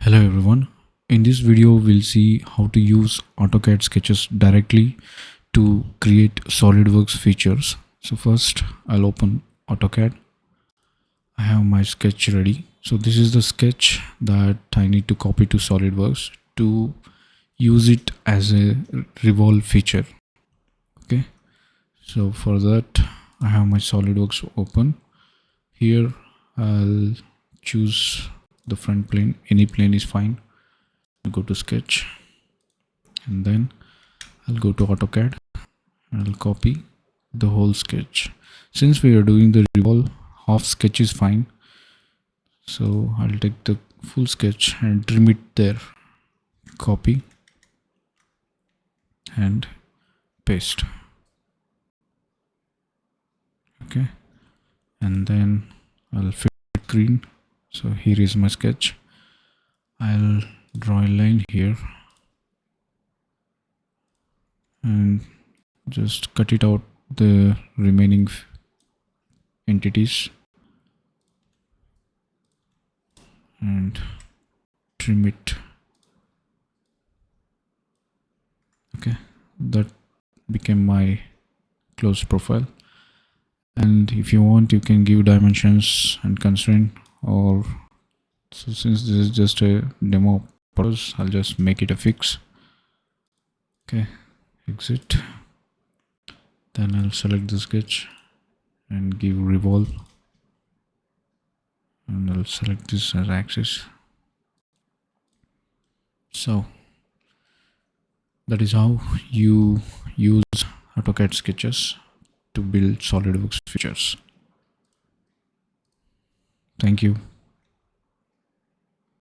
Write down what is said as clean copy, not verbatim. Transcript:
Hello everyone. In this video we'll see how to use AutoCAD sketches directly to create Solidworks features. So first I'll open AutoCAD. I have my sketch ready. So this is the sketch that I need to copy to Solidworks to use it as a revolve feature. Okay. So for that I have my Solidworks open. Here I'll choose the front plane. Any plane is fine. Go to sketch and then I'll go to AutoCAD and I'll copy the whole sketch. Since we are doing the revolve, half sketch is fine, so I'll take the full sketch and trim it there. Copy and paste. Okay, and then I'll fit it green. So here is my sketch. I'll draw a line here and just cut it out the remaining entities and trim it. Okay, that became my closed profile, and if you want you can give dimensions and constraint, or so since this is just a demo purpose I'll just make it a fix. Okay, exit, then I'll select the sketch and give revolve, and I'll select this as axis. So that is how you use AutoCAD sketches to build SolidWorks features. Thank you.